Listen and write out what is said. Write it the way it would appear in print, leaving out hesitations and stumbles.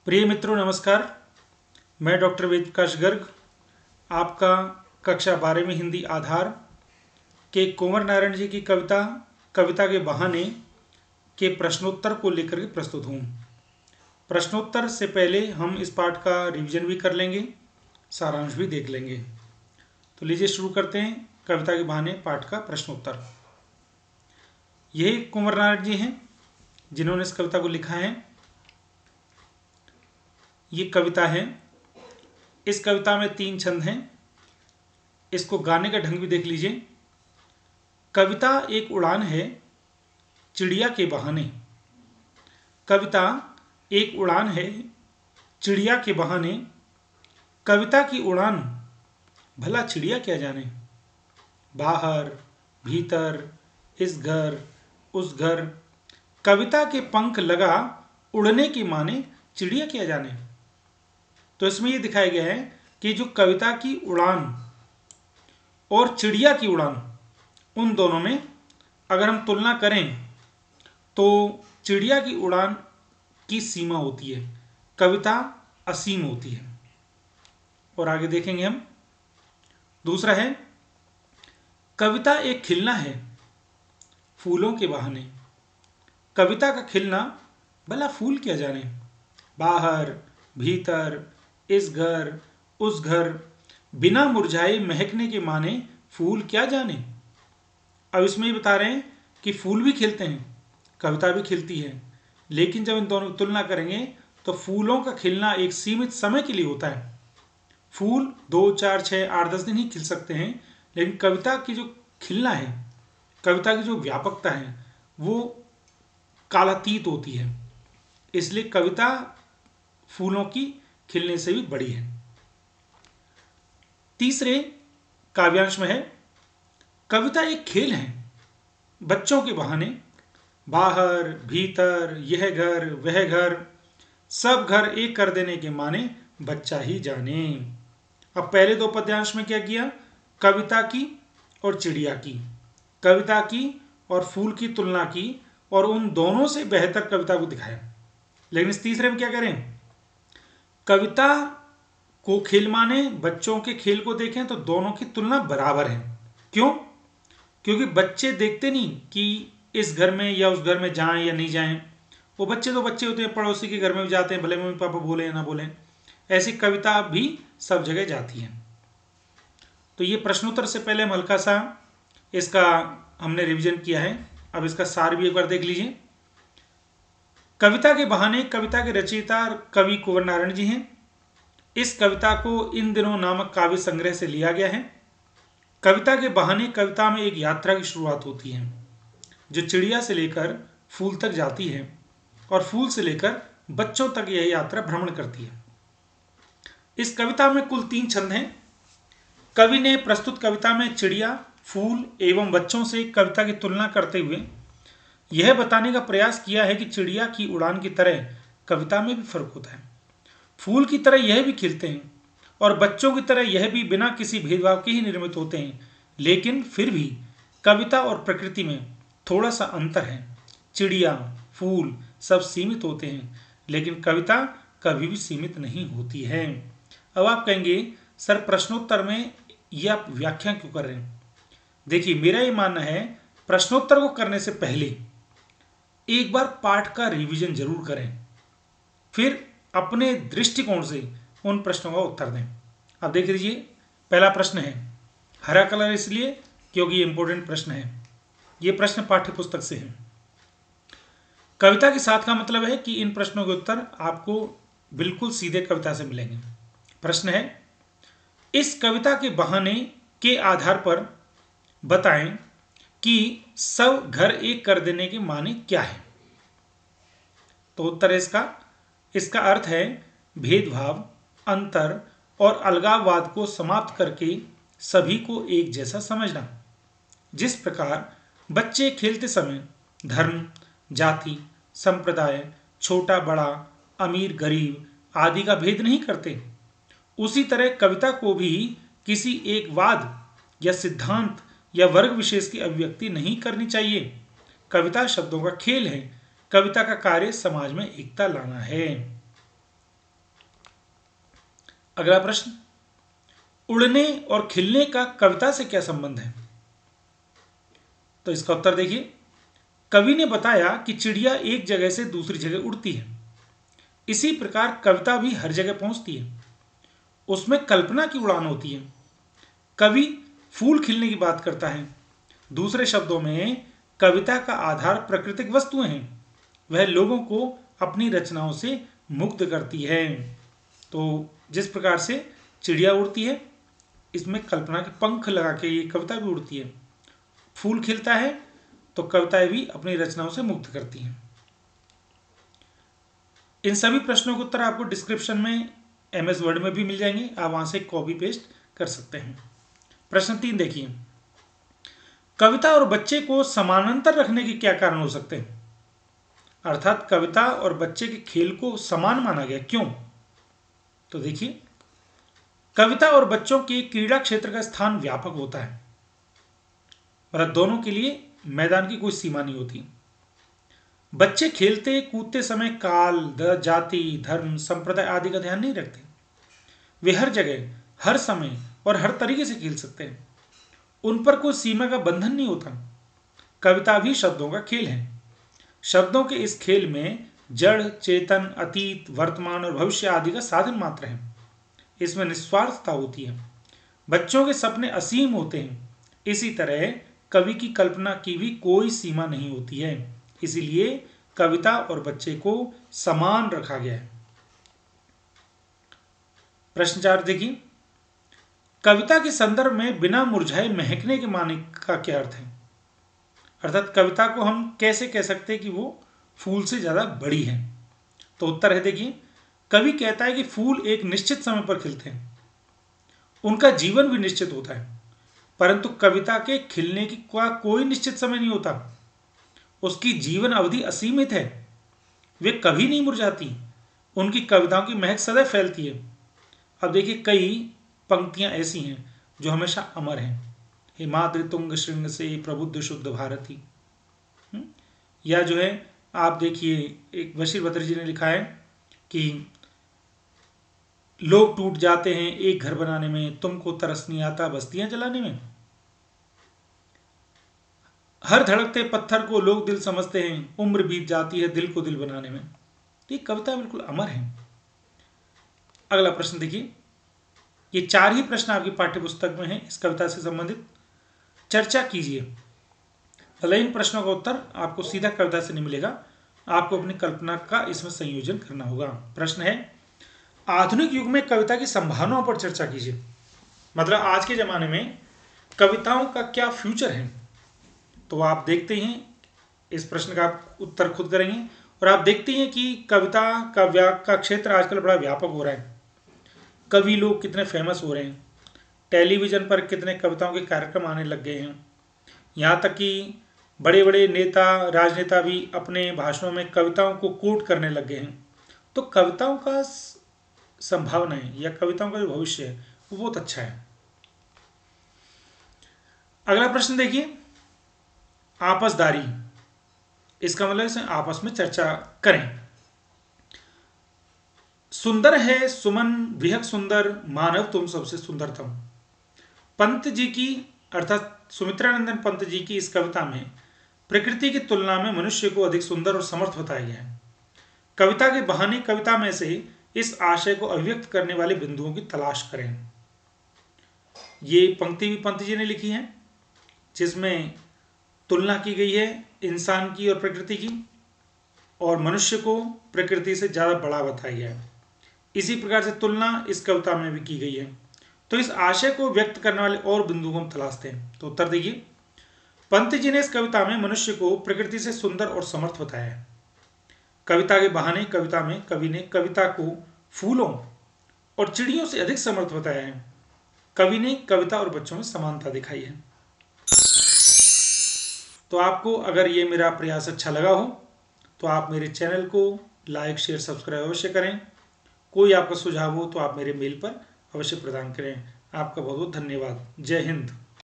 प्रिय मित्रों नमस्कार। मैं डॉक्टर वेद प्रकाश गर्ग आपका कक्षा 12 में हिंदी आधार के कुंवर नारायण जी की कविता कविता के बहाने के प्रश्नोत्तर को लेकर के प्रस्तुत हूँ। प्रश्नोत्तर से पहले हम इस पाठ का रिवीजन भी कर लेंगे, सारांश भी देख लेंगे। तो लीजिए शुरू करते हैं कविता के बहाने पाठ का प्रश्नोत्तर। यही कुंवर नारायण जी हैं जिन्होंने इस कविता को लिखा है। ये कविता है। इस कविता में 3 छंद हैं। इसको गाने का ढंग भी देख लीजिए। कविता एक उड़ान है चिड़िया के बहाने। कविता एक उड़ान है चिड़िया के बहाने। कविता की उड़ान भला चिड़िया क्या जाने। बाहर भीतर इस घर उस घर, कविता के पंख लगा उड़ने की माने चिड़िया क्या जाने। तो इसमें यह दिखाया गया है कि जो कविता की उड़ान और चिड़िया की उड़ान, उन दोनों में अगर हम तुलना करें तो चिड़िया की उड़ान की सीमा होती है, कविता असीम होती है। और आगे देखेंगे हम। दूसरा है, कविता एक खिलना है फूलों के बहाने। कविता का खिलना भला फूल क्या जाने। बाहर भीतर इस घर उस घर, बिना मुरझाए महकने के माने फूल क्या जाने। अब इसमें ही बता रहे हैं कि फूल भी खिलते हैं, कविता भी खिलती है, लेकिन जब इन दोनों की तुलना करेंगे तो फूलों का खिलना एक सीमित समय के लिए होता है। फूल 2, 4, 6, 8, 10 दिन ही खिल सकते हैं, लेकिन कविता की जो खिलना है, कविता की जो व्यापकता है, वो कालातीत होती है। इसलिए कविता फूलों की खिलने से भी बड़ी है। तीसरे काव्यांश में है, कविता एक खेल है बच्चों के बहाने। बाहर भीतर यह घर वह घर, सब घर एक कर देने के माने बच्चा ही जाने। अब पहले 2 पद्यांश में क्या किया, कविता की और चिड़िया की, कविता की और फूल की तुलना की और उन दोनों से बेहतर कविता को दिखाया। लेकिन इस तीसरे में क्या करें, कविता को खेल माने बच्चों के खेल को देखें तो दोनों की तुलना बराबर है। क्यों? क्योंकि बच्चे देखते नहीं कि इस घर में या उस घर में जाएं या नहीं जाएं। वो बच्चे तो बच्चे होते हैं, पड़ोसी के घर में भी जाते हैं, भले मम्मी पापा बोले या ना बोले। ऐसी कविता भी सब जगह जाती है। तो ये प्रश्नोत्तर से पहले हम हल्का सा इसका हमने रिवीजन किया है। अब इसका सार भी एक बार देख लीजिए। कविता के बहाने कविता के रचयिता कवि कुंवर नारायण जी हैं। इस कविता को इन दिनों नामक काव्य संग्रह से लिया गया है। कविता के बहाने कविता में एक यात्रा की शुरुआत होती है जो चिड़िया से लेकर फूल तक जाती है और फूल से लेकर बच्चों तक यह यात्रा भ्रमण करती है। इस कविता में कुल 3 छंद हैं। कवि ने प्रस्तुत कविता में चिड़िया, फूल एवं बच्चों से कविता की तुलना करते हुए यह बताने का प्रयास किया है कि चिड़िया की उड़ान की तरह कविता में भी फर्क होता है। फूल की तरह यह भी खिलते हैं और बच्चों की तरह यह भी बिना किसी भेदभाव के ही निर्मित होते हैं, लेकिन फिर भी कविता और प्रकृति में थोड़ा सा अंतर है। चिड़िया, फूल सब सीमित होते हैं, लेकिन कविता कभी भी सीमित नहीं होती है। अब आप कहेंगे सर प्रश्नोत्तर में यह आप व्याख्या क्यों कर रहे हैं। देखिए, मेरा ये मानना है प्रश्नोत्तर को करने से पहले एक बार पाठ का रिवीजन जरूर करें, फिर अपने दृष्टिकोण से उन प्रश्नों का उत्तर दें। अब देख लीजिए, पहला प्रश्न है, हरा कलर इसलिए क्योंकि ये इंपॉर्टेंट प्रश्न है। ये प्रश्न पाठ्य पुस्तक से है। कविता के साथ का मतलब है कि इन प्रश्नों के उत्तर आपको बिल्कुल सीधे कविता से मिलेंगे। प्रश्न है, इस कविता के बहाने के आधार पर बताएं कि सब घर एक कर देने के माने क्या है। तो उत्तर है इसका अर्थ है भेदभाव, अंतर और अलगाववाद को समाप्त करके सभी को एक जैसा समझना। जिस प्रकार बच्चे खेलते समय धर्म, जाति, संप्रदाय, छोटा बड़ा, अमीर गरीब आदि का भेद नहीं करते, उसी तरह कविता को भी किसी एक वाद या सिद्धांत या वर्ग विशेष की अभिव्यक्ति नहीं करनी चाहिए। कविता शब्दों का खेल है। कविता का कार्य समाज में एकता लाना है। अगला प्रश्न, उड़ने और खिलने का कविता से क्या संबंध है? तो इसका उत्तर देखिए, कवि ने बताया कि चिड़िया एक जगह से दूसरी जगह उड़ती है, इसी प्रकार कविता भी हर जगह पहुंचती है, उसमें कल्पना की उड़ान होती है। कवि फूल खिलने की बात करता है। दूसरे शब्दों में कविता का आधार प्राकृतिक वस्तुएं हैं, वह लोगों को अपनी रचनाओं से मुक्त करती है। तो जिस प्रकार से चिड़िया उड़ती है, इसमें कल्पना के पंख लगा के ये कविता भी उड़ती है। फूल खिलता है तो कविताएं भी अपनी रचनाओं से मुक्त करती हैं। इन सभी प्रश्नों के उत्तर आपको डिस्क्रिप्शन में MS वर्ड में भी मिल जाएंगे, आप वहां से कॉपी पेस्ट कर सकते हैं। प्रश्न 3 देखिए, कविता और बच्चे को समानांतर रखने के क्या कारण हो सकते हैं? अर्थात कविता और बच्चे के खेल को समान माना गया, क्यों? तो देखिए, कविता और बच्चों के क्रीड़ा क्षेत्र का स्थान व्यापक होता है, मतलब दोनों के लिए मैदान की कोई सीमा नहीं होती। बच्चे खेलते कूदते समय काल, जाति, धर्म, संप्रदाय आदि का ध्यान नहीं रखते। वे हर जगह, हर समय और हर तरीके से खेल सकते हैं, उन पर कोई सीमा का बंधन नहीं होता। कविता भी शब्दों का खेल है। शब्दों के इस खेल में जड़, चेतन, अतीत, वर्तमान और भविष्य आदि का साधन मात्र है। इसमें निस्वार्थता होती है। बच्चों के सपने असीम होते हैं, इसी तरह कवि की कल्पना की भी कोई सीमा नहीं होती है। इसीलिए कविता और बच्चे को समान रखा गया है। प्रश्न 4 देखिए, कविता के संदर्भ में बिना मुरझाए महकने के माने का क्या अर्थ है? अर्थात कविता को हम कैसे कह सकते हैं कि वो फूल से ज्यादा बड़ी है? तो उत्तर है, देखिए, कवि कहता है कि फूल एक निश्चित समय पर खिलते हैं, उनका जीवन भी निश्चित होता है, परंतु कविता के खिलने की कोई निश्चित समय नहीं होता। उसकी जीवन अवधि असीमित है, वे कभी नहीं मुरझाती, उनकी कविताओं की महक सदैव फैलती है। अब देखिए, कई पंक्तियां ऐसी हैं जो हमेशा अमर हैं। हिमाद्रि तुंग श्रृंग से प्रबुद्ध शुद्ध भारती, या जो है आप देखिए, एक बशीर बद्री जी ने लिखा है कि लोग टूट जाते हैं एक घर बनाने में, तुमको तरस नहीं आता बस्तियां जलाने में। हर धड़कते पत्थर को लोग दिल समझते हैं, उम्र बीत जाती है दिल को दिल बनाने में। ये कविता बिल्कुल अमर है। अगला प्रश्न देखिए, ये 4 ही प्रश्न आपकी पाठ्य पुस्तक में हैं इस कविता से संबंधित। चर्चा कीजिए। भले इन प्रश्नों का उत्तर आपको सीधा कविता से नहीं मिलेगा, आपको अपनी कल्पना का इसमें संयोजन करना होगा। प्रश्न है, आधुनिक युग में कविता की संभावनाओं पर चर्चा कीजिए। मतलब आज के जमाने में कविताओं का क्या फ्यूचर है? तो आप देखते हैं, इस प्रश्न का आप उत्तर खुद करेंगे और आप देखते हैं कि कविता का क्षेत्र आजकल बड़ा व्यापक हो रहा है। कवि लोग कितने फेमस हो रहे हैं, टेलीविजन पर कितने कविताओं के कार्यक्रम आने लग गए हैं, यहाँ तक कि बड़े बड़े नेता, राजनेता भी अपने भाषणों में कविताओं को कोट करने लग गए हैं। तो कविताओं का संभावना है या कविताओं का जो भविष्य है वो बहुत अच्छा है। अगला प्रश्न देखिए, आपसदारी, इसका मतलब इसे आपस में चर्चा करें। सुंदर है सुमन विहक सुंदर, मानव तुम सबसे सुंदरतम। पंत जी की, अर्थात सुमित्रानंदन पंत जी की इस कविता में प्रकृति की तुलना में मनुष्य को अधिक सुंदर और समर्थ बताया गया है। कविता के बहाने कविता में से इस आशय को अभिव्यक्त करने वाले बिंदुओं की तलाश करें। ये पंक्ति भी पंत जी ने लिखी है, जिसमें तुलना की गई है इंसान की और प्रकृति की, और मनुष्य को प्रकृति से ज़्यादा बड़ा बताया गया है। इसी प्रकार से तुलना इस कविता में भी की गई है। तो इस आशय को व्यक्त करने वाले और बिंदु को हम तलाशते हैं। तो उत्तर देखिए, पंत जी ने इस कविता में मनुष्य को प्रकृति से सुंदर और समर्थ बताया है। कविता के बहाने कविता में कवि ने कविता को फूलों और चिड़ियों से अधिक समर्थ बताया है। कवि ने कविता और बच्चों में समानता दिखाई है। तो आपको अगर ये मेरा प्रयास अच्छा लगा हो तो आप मेरे चैनल को लाइक, शेयर, सब्सक्राइब अवश्य करें। कोई आपका सुझाव हो तो आप मेरे मेल पर अवश्य प्रदान करें। आपका बहुत बहुत धन्यवाद। जय हिंद।